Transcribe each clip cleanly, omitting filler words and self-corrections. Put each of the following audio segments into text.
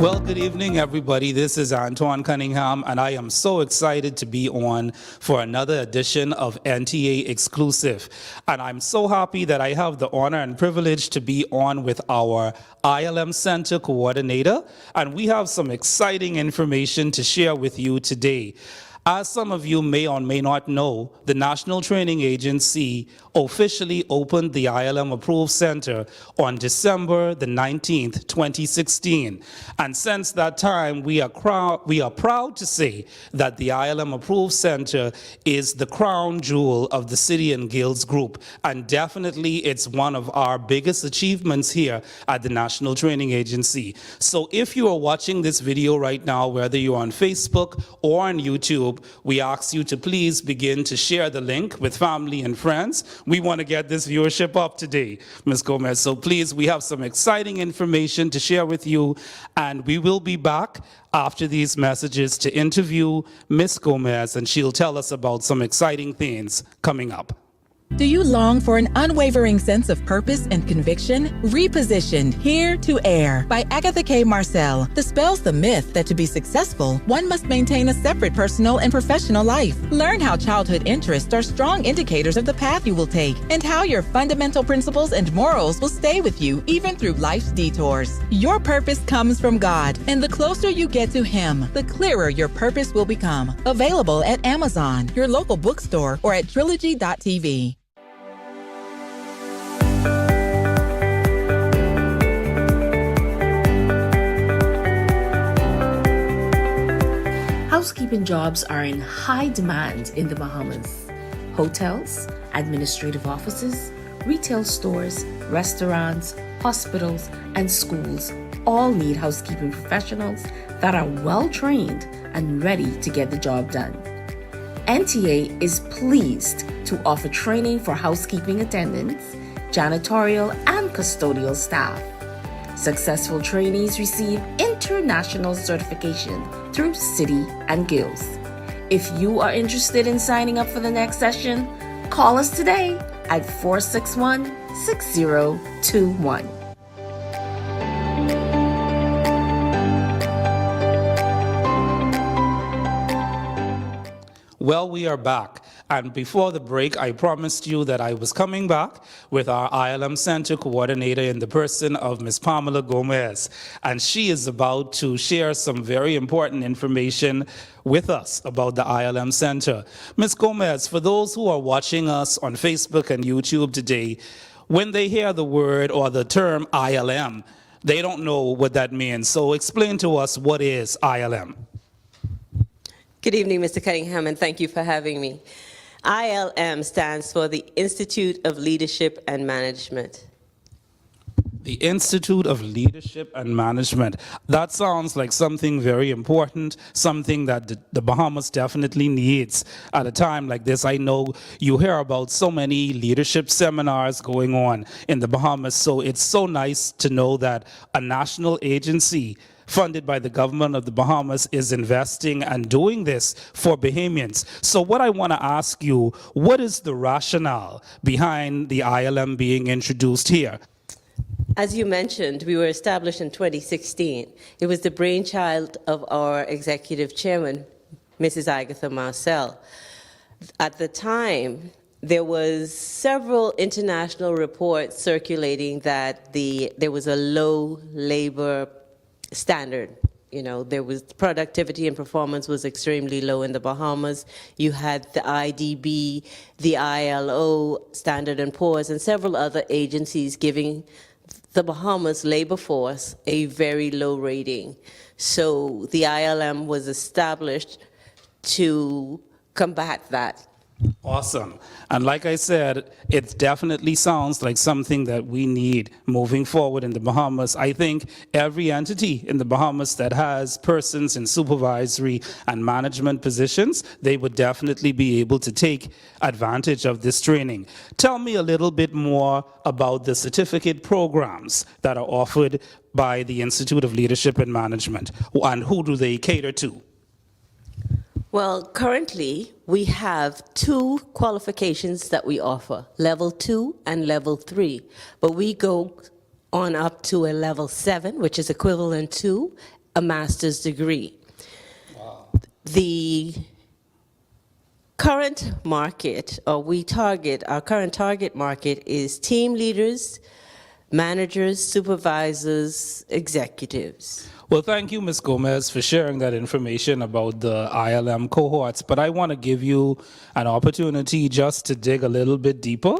Well, good evening, everybody. This is Antoine Cunningham, and I am so excited to be on for another edition of NTA Exclusive. And I'm so happy that I have the honor and privilege to be on with our ILM Center coordinator, and we have some exciting information to share with you today. As some of you may or may not know, the National Training Agency officially opened the ILM Approved Centre on December the 19th, 2016. And since that time, we are proud to say that the ILM Approved Centre is the crown jewel of the City and Guilds Group. And definitely it's one of our biggest achievements here at the National Training Agency. So if you are watching this video right now, whether you're on Facebook or on YouTube, we ask you to please begin to share the link with family and friends. We want to get this viewership up today, Ms. Gomez. So please, we have some exciting information to share with you, and we will be back after these messages to interview Ms. Gomez, and she'll tell us about some exciting things coming up. Do you long for an unwavering sense of purpose and conviction? Repositioned Here to Air by Agatha K. Marcel dispels the myth that to be successful, one must maintain a separate personal and professional life. Learn how childhood interests are strong indicators of the path you will take and how your fundamental principles and morals will stay with you even through life's detours. Your purpose comes from God, and the closer you get to Him, the clearer your purpose will become. Available at Amazon, your local bookstore, or at trilogy.tv. Housekeeping jobs are in high demand in the Bahamas. Hotels, administrative offices, retail stores, restaurants, hospitals, and schools all need housekeeping professionals that are well trained and ready to get the job done. NTA is pleased to offer training for housekeeping attendants, janitorial, and custodial staff. Successful trainees receive international certification through City and Guilds. If you are interested in signing up for the next session, call us today at 461-6021. Well, we are back, and before the break, I promised you that I was coming back with our ILM Center coordinator in the person of Ms. Pamela Gomez, and she is about to share some very important information with us about the ILM Center. Ms. Gomez, for those who are watching us on Facebook and YouTube today, when they hear the word or the term ILM, they don't know what that means. So explain to us, what is ILM? Good evening, Mr. Cunningham, and thank you for having me. ILM stands for the Institute of Leadership and Management. The Institute of Leadership and Management. That sounds like something very important, something that the Bahamas definitely needs at a time like this. I know you hear about so many leadership seminars going on in the Bahamas, so it's so nice to know that a national agency funded by the government of the Bahamas is investing and doing this for Bahamians. So what I want to ask you, what is the rationale behind the ILM being introduced here? As you mentioned, we were established in 2016. It was the brainchild of our executive chairman, Mrs. Agatha Marcel. At the time, there was several international reports circulating that there was a low labor standard. You know, there was productivity and performance was extremely low in the Bahamas. You had the IDB, the ILO, Standard & Poor's, and several other agencies giving the Bahamas labor force a very low rating. So the ILM was established to combat that. Awesome. And like I said, it definitely sounds like something that we need moving forward in the Bahamas. I think every entity in the Bahamas that has persons in supervisory and management positions, they would definitely be able to take advantage of this training. Tell me a little bit more about the certificate programs that are offered by the Institute of Leadership and Management, and who do they cater to? Well, currently, we have 2 qualifications that we offer, Level 2 and Level 3. But we go on up to a Level 7, which is equivalent to a master's degree. The current market, or our current target market is team leaders, managers, supervisors, executives. Well, thank you, Ms. Gomez, for sharing that information about the ILM cohorts. But I want to give you an opportunity just to dig a little bit deeper.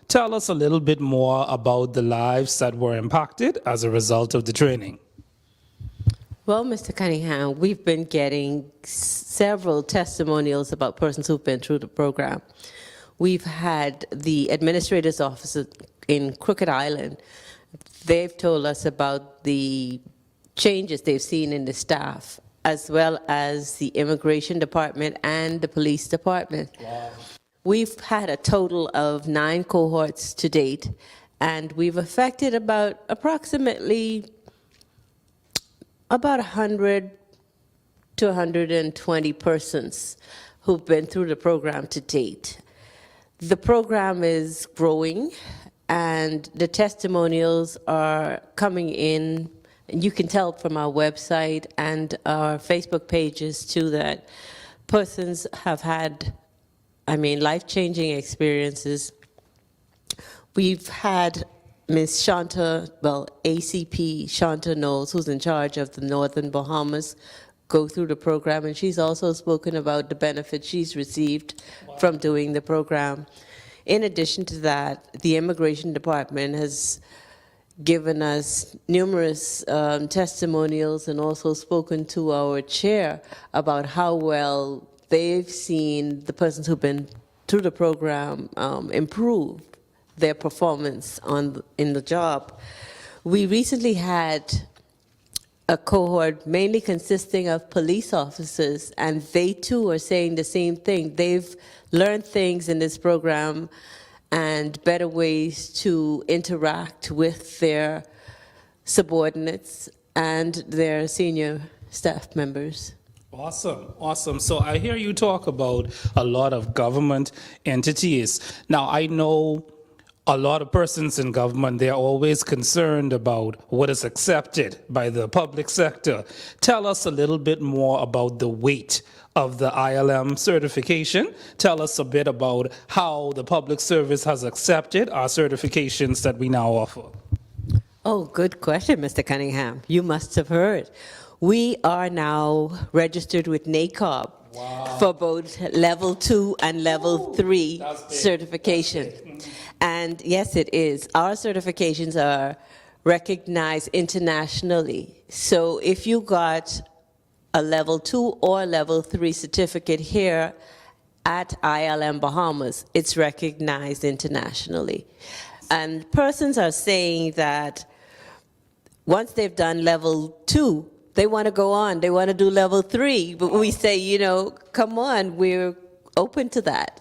Tell us a little bit more about the lives that were impacted as a result of the training. Well, Mr. Cunningham, we've been getting several testimonials about persons who've been through the program. We've had the administrator's office in Crooked Island. They've told us about the changes they've seen in the staff, as well as the immigration department and the police department. Wow. We've had a total of 9 cohorts to date, and we've affected approximately 100 to 120 persons who've been through the program to date. The program is growing, and the testimonials are coming in. You can tell from our website and our Facebook pages too that persons have had, life-changing experiences. We've had Ms. Shanta, ACP Shanta Knowles, who's in charge of the Northern Bahamas, go through the program, and she's also spoken about the benefits she's received from doing the program. In addition to that, the Immigration Department has given us numerous testimonials and also spoken to our chair about how well they've seen the persons who've been through the program improve their performance in the job. We recently had a cohort mainly consisting of police officers, and they too are saying the same thing. They've learned things in this program and better ways to interact with their subordinates and their senior staff members. Awesome, awesome. So I hear you talk about a lot of government entities. Now, I know a lot of persons in government, they're always concerned about what is accepted by the public sector. Tell us a little bit more about the weight of the ILM certification. Tell us a bit about how the public service has accepted our certifications that we now offer. Oh, good question, Mr. Cunningham. You must have heard. We are now registered with NACOB. Wow. For both level 2 and level 3 certification. And yes, it is. Our certifications are recognized internationally. So if you got a level 2 or level 3 certificate here at ILM Bahamas, it's recognized internationally. And persons are saying that once they've done level 2, they want to go on, they want to do level 3, but we say, come on, we're open to that.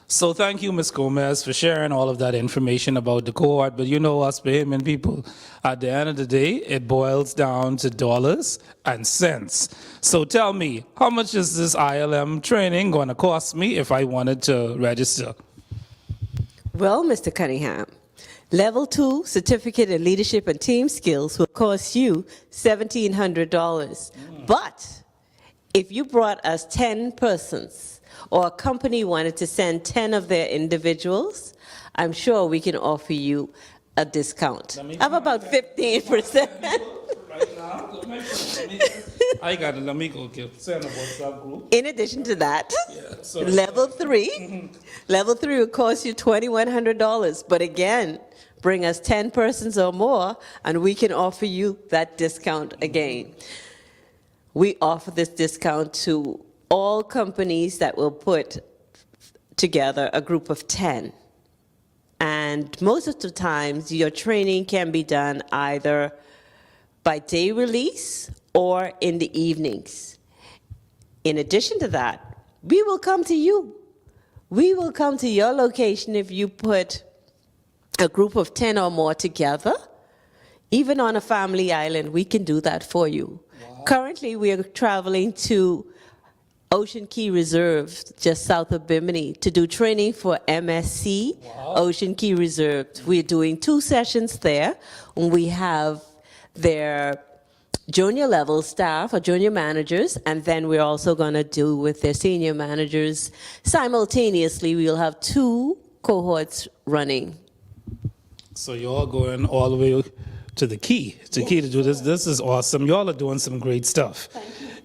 So thank you, Ms. Gomez, for sharing all of that information about the cohort. But you know us Bahamian people, at the end of the day, it boils down to dollars and cents. So tell me, how much is this ILM training going to cost me if I wanted to register? Well, Mr. Cunningham, level 2 certificate in leadership and team skills will cost you $1,700. But if you brought us 10 persons, or a company wanted to send 10 of their individuals, I'm sure we can offer you a discount of about 15%. Right now, I got it. Let me go send a WhatsApp group. In addition to that, level 3 will cost you $2,100. But again, bring us 10 persons or more, and we can offer you that discount again. We offer this discount to all companies that will put together a group of 10. And most of the times, your training can be done either by day release or in the evenings. In addition to that, we will come to you. We will come to your location if you put a group of 10 or more together. Even on a family island, we can do that for you. Wow. Currently, we are traveling to Ocean Key Reserve, just south of Bimini, to do training for MSC. Wow. Ocean Key Reserve. We're doing 2 sessions there. We have their junior level staff or junior managers, and then we're also going to do with their senior managers. Simultaneously, we'll have 2 cohorts running. So you're going all the way to the key to do this. This is awesome. Y'all are doing some great stuff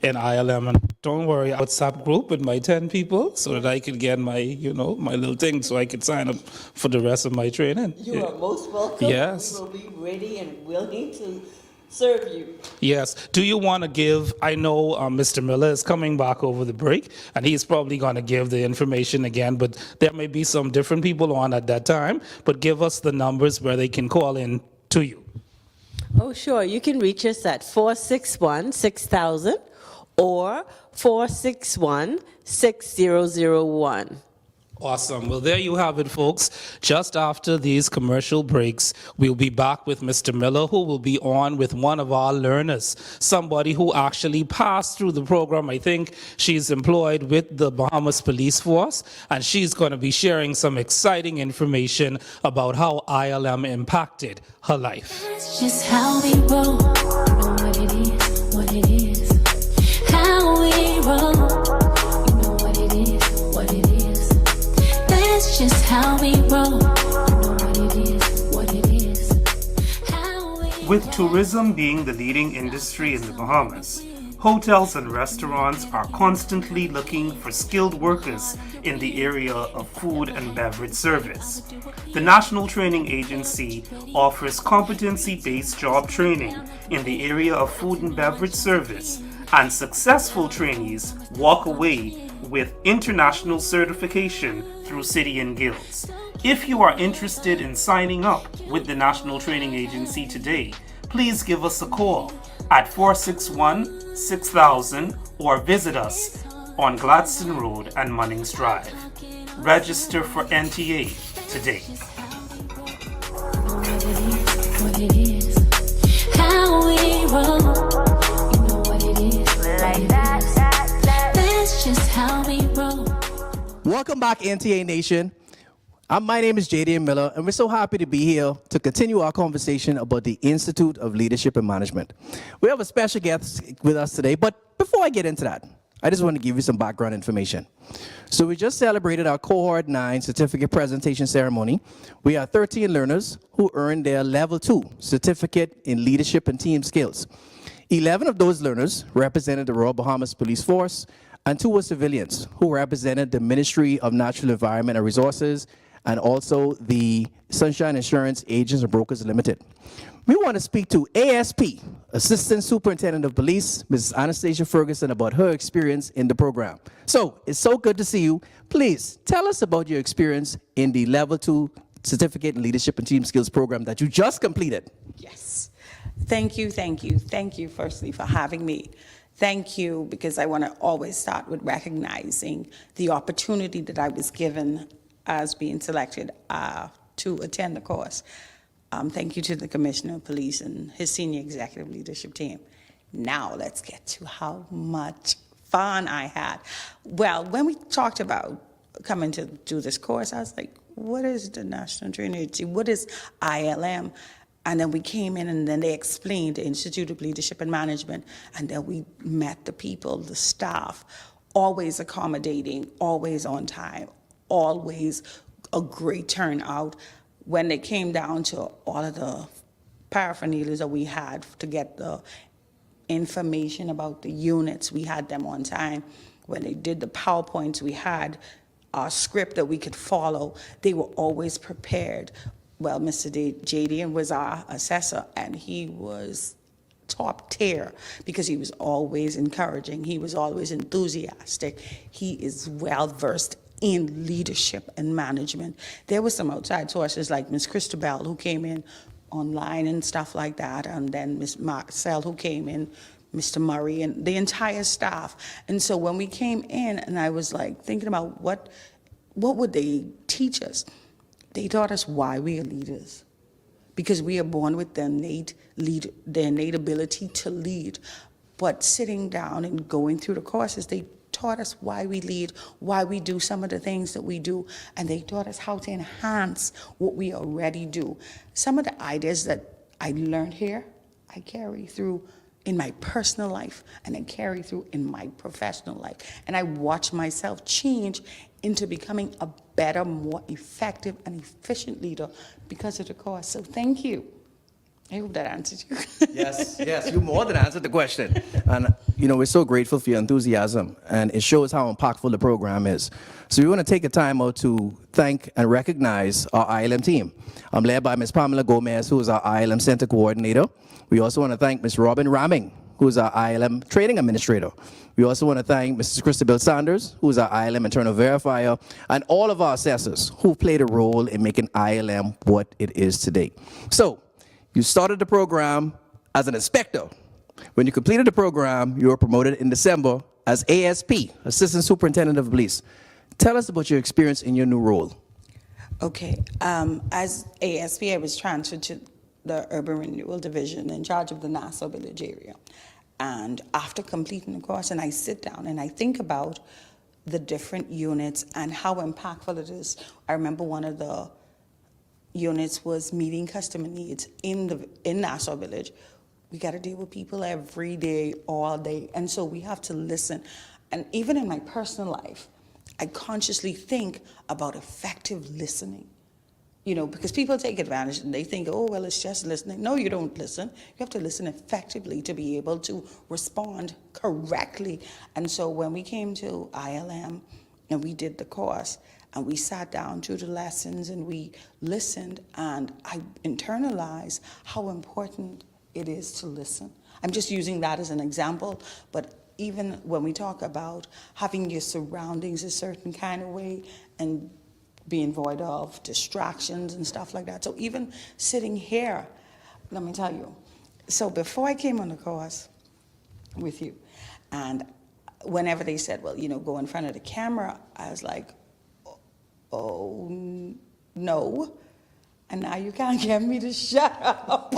in ILM. And don't worry, WhatsApp group with my 10 people so that I could get my, my little thing so I could sign up for the rest of my training. You are most welcome. Yes. We will be ready and willing to serve you. Yes. Do you want to give, I know Mr. Miller is coming back over the break, and he's probably going to give the information again, but there may be some different people on at that time, but give us the numbers where they can call in to you. Oh, sure. You can reach us at 461-6000 or 461-6001. Awesome. Well, there you have it, folks. Just after these commercial breaks, we'll be back with Mr. Miller, who will be on with one of our learners, somebody who actually passed through the program. I think she's employed with the Bahamas Police Force, and she's going to be sharing some exciting information about how ILM impacted her life. That's just how we roll. You know what it is, how we roll. You know what it is. That's just how we roll. You know what it is, how we With tourism being the leading industry in the Bahamas, hotels and restaurants are constantly looking for skilled workers in the area of food and beverage service. The National Training Agency offers competency-based job training in the area of food and beverage service, and successful trainees walk away with international certification through City and Guilds. If you are interested in signing up with the National Training Agency today, please give us a call at 461-6000 or visit us on Gladstone Road and Munnings Drive. Register for NTA today. what it is, how we roll. You know what it is, like that. That's just how we roll. Welcome back, NTA Nation. My name is J.D. Miller, and we're so happy to be here to continue our conversation about the Institute of Leadership and Management. We have a special guest with us today, but before I get into that, I just want to give you some background information. So we just celebrated our Cohort 9 certificate presentation ceremony. We had 13 learners who earned their Level 2 certificate in leadership and team skills. 11 of those learners represented the Royal Bahamas Police Force, and 2 were civilians who represented the Ministry of Natural Environment and Resources and also the Sunshine Insurance Agents and Brokers Limited. We want to speak to ASP, Assistant Superintendent of Police, Mrs. Anastasia Ferguson, about her experience in the program. So, it's so good to see you. Please, tell us about your experience in the Level 2 Certificate in Leadership and Team Skills program that you just completed. Yes. Thank you, firstly, for having me. Thank you, because I want to always start with recognizing the opportunity that I was given as being selected to attend the course. Thank you to the Commissioner of Police and his senior executive leadership team. Now let's get to how much fun I had. Well, when we talked about coming to do this course, I was like, what is the National Training Agency? What is ILM? And then we came in and then they explained the Institute of Leadership and Management, and then we met the people, the staff, always accommodating, always on time, always a great turnout. When it came down to all of the paraphernalia that we had to get the information about the units, we had them on time. When they did the PowerPoints, we had our script that we could follow. They were always prepared. Well, Mr. J.D. was our assessor, and he was top tier because he was always encouraging. He was always enthusiastic. He is well-versed in leadership and management. There were some outside sources like Ms. Christabel, who came in online and stuff like that, and then Ms. Marcel, who came in, Mr. Murray, and the entire staff. And so when we came in, and I was like thinking about what would they teach us? They taught us why we are leaders, because we are born with their innate ability to lead. But sitting down and going through the courses, they taught us why we lead, why we do some of the things that we do, and they taught us how to enhance what we already do. Some of the ideas that I learned here, I carry through in my personal life and then carry through in my professional life. And I watch myself change into becoming a better, more effective and efficient leader because of the course. So thank you. I hope that answers you. Yes, yes, you more than answered the question. And, you know, we're so grateful for your enthusiasm, and it shows how impactful the program is. So we want to take a time out to thank and recognize our ILM team. I'm led by Ms. Pamela Gomez, who is our ILM Center Coordinator. We also want to thank Ms. Robin Ramming, who is our ILM Training Administrator. We also want to thank Mrs. Christabel Sanders, who is our ILM Internal Verifier, and all of our assessors who played a role in making ILM what it is today. So, you started the program as an inspector. When you completed the program, you were promoted in December as ASP, Assistant Superintendent of Police. Tell us about your experience in your new role. Okay, as ASP, I was transferred to the Urban Renewal Division in charge of the Nassau Village area. And after completing the course, and I sit down and I think about the different units and how impactful it is. I remember one of the units was meeting customer needs in Nassau Village. We got to deal with people every day, all day, and so we have to listen. And even in my personal life, I consciously think about effective listening. You know, because people take advantage and they think, oh, well, it's just listening. No, you don't listen. You have to listen effectively to be able to respond correctly. And so when we came to ILM and we did the course, and we sat down through the lessons and we listened, and I internalized how important it is to listen. I'm just using that as an example, but even when we talk about having your surroundings a certain kind of way and being void of distractions and stuff like that. So even sitting here, let me tell you, so before I came on the course with you, and whenever they said, well, you know, go in front of the camera, I was like, oh, no. And now you can't get me to shut up.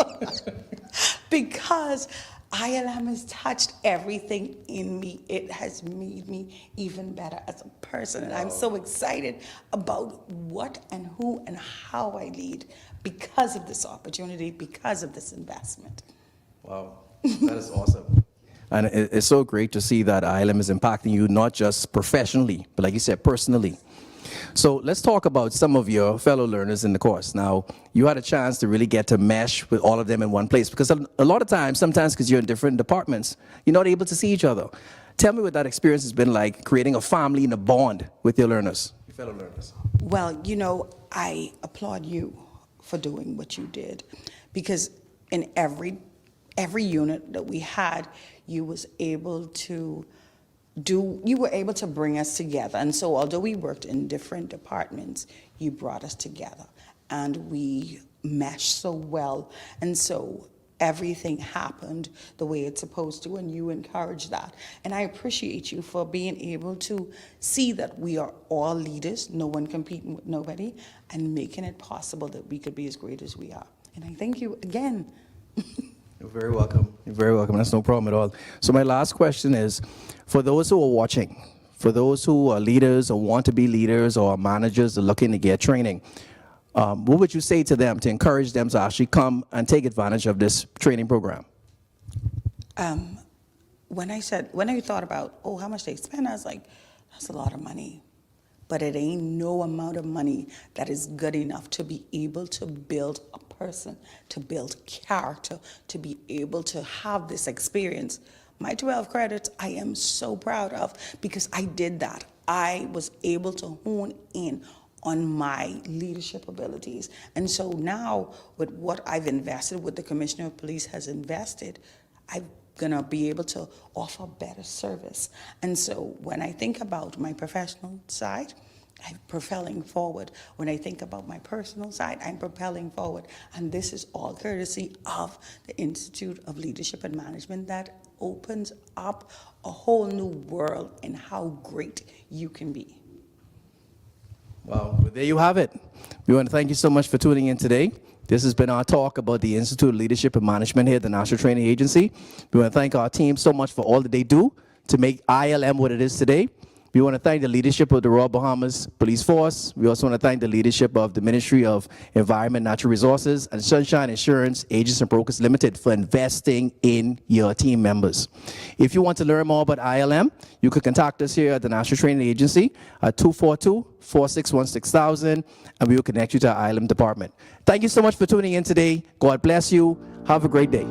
Because ILM has touched everything in me. It has made me even better as a person. And I'm so excited about what and who and how I lead because of this opportunity, because of this investment. Wow, that is awesome. And it's so great to see that ILM is impacting you, not just professionally, but like you said, personally. So let's talk about some of your fellow learners in the course. Now, you had a chance to really get to mesh with all of them in one place, because a lot of times, sometimes because you're in different departments, you're not able to see each other. Tell me what that experience has been like, creating a family and a bond with your learners, your fellow learners. Well, you know, I applaud you for doing what you did, because in every unit that we had, you were able to bring us together. And so although we worked in different departments, you brought us together and we meshed so well. And so everything happened the way it's supposed to, and you encouraged that. And I appreciate you for being able to see that we are all leaders, no one competing with nobody, and making it possible that we could be as great as we are. And I thank you again. You're very welcome. You're very welcome. That's no problem at all. So my last question is, for those who are watching, for those who are leaders or want to be leaders or are managers or looking to get training, what would you say to them to encourage them to actually come and take advantage of this training program? When I thought about, oh, how much they spend, I was like, that's a lot of money. But it ain't no amount of money that is good enough to be able to build a person, to build character, to be able to have this experience. My 12 credits, I am so proud of, because I did that. I was able to hone in on my leadership abilities. And so now, with what I've invested, what the Commissioner of Police has invested, I'm gonna be able to offer better service. And so when I think about my professional side, I'm propelling forward. When I think about my personal side, I'm propelling forward. And this is all courtesy of the Institute of Leadership and Management that opens up a whole new world in how great you can be. Well, there you have it. We want to thank you so much for tuning in today. This has been our talk about the Institute of Leadership and Management here at the National Training Agency. We want to thank our team so much for all that they do to make ILM what it is today. We want to thank the leadership of the Royal Bahamas Police Force. We also want to thank the leadership of the Ministry of Environment, Natural Resources, and Sunshine Insurance Agents and Brokers Limited for investing in your team members. If you want to learn more about ILM, you can contact us here at the National Training Agency at 242-461-6000, and we will connect you to our ILM department. Thank you so much for tuning in today. God bless you. Have a great day.